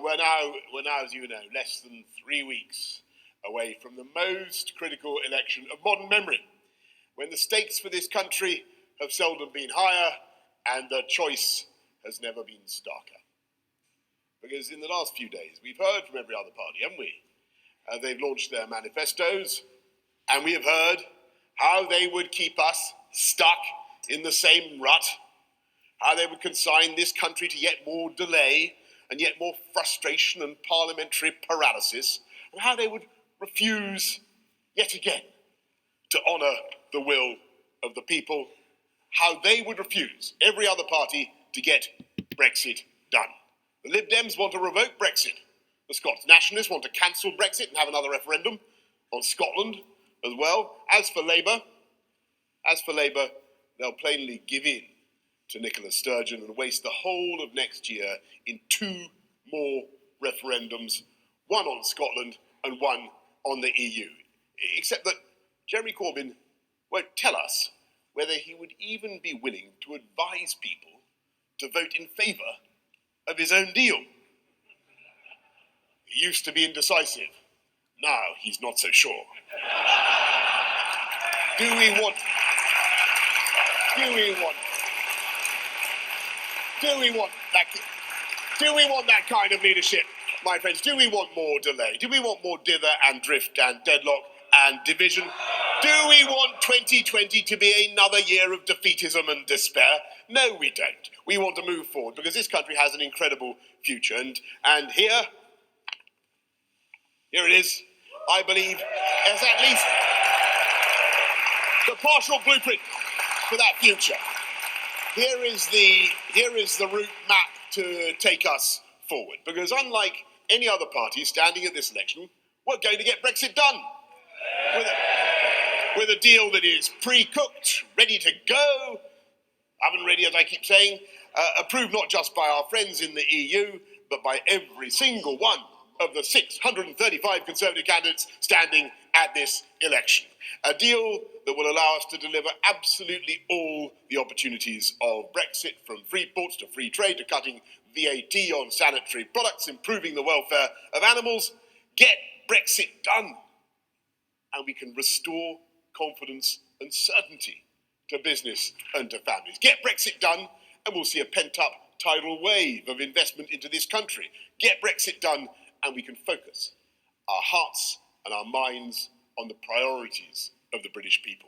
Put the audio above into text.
We're now, as you know, less than 3 weeks away from the most critical election of modern memory, when the stakes for this country have seldom been higher and the choice has never been starker. Because in the last few days, we've heard from every other party, haven't we? They've launched their manifestos, and we have heard how they would keep us stuck in the same rut, how they would consign this country to yet more delay and yet more frustration and parliamentary paralysis, and how they would refuse yet again to honour the will of the people, how they would refuse, every other party, to get Brexit done. The Lib Dems want to revoke Brexit. The Scots Nationalists want to cancel Brexit and have another referendum on Scotland as well. As for Labour, they'll plainly give in to Nicola Sturgeon and waste the whole of next year in 2 more referendums, one on Scotland and one on the EU. Except that Jeremy Corbyn won't tell us whether he would even be willing to advise people to vote in favour of his own deal. He used to be indecisive. Now he's not so sure. Do we want that kind of leadership, my friends? Do we want more delay? Do we want more dither and drift and deadlock and division? Do we want 2020 to be another year of defeatism and despair? No, we don't. We want to move forward because this country has an incredible future. And here it is, I believe, as at least the partial blueprint for that future. Here is the route map to take us forward. Because unlike any other party standing at this election, we're going to get Brexit done. With a deal that is pre-cooked, ready to go, oven ready, as I keep saying, approved not just by our friends in the EU, but by every single one of the 635 Conservative candidates standing at this election. A deal that will allow us to deliver absolutely all the opportunities of Brexit, from free ports to free trade to cutting VAT on sanitary products, improving the welfare of animals. Get Brexit done, and we can restore confidence and certainty to business and to families. Get Brexit done, and we'll see a pent-up tidal wave of investment into this country. Get Brexit done, and we can focus our hearts and our minds on the priorities of the British people.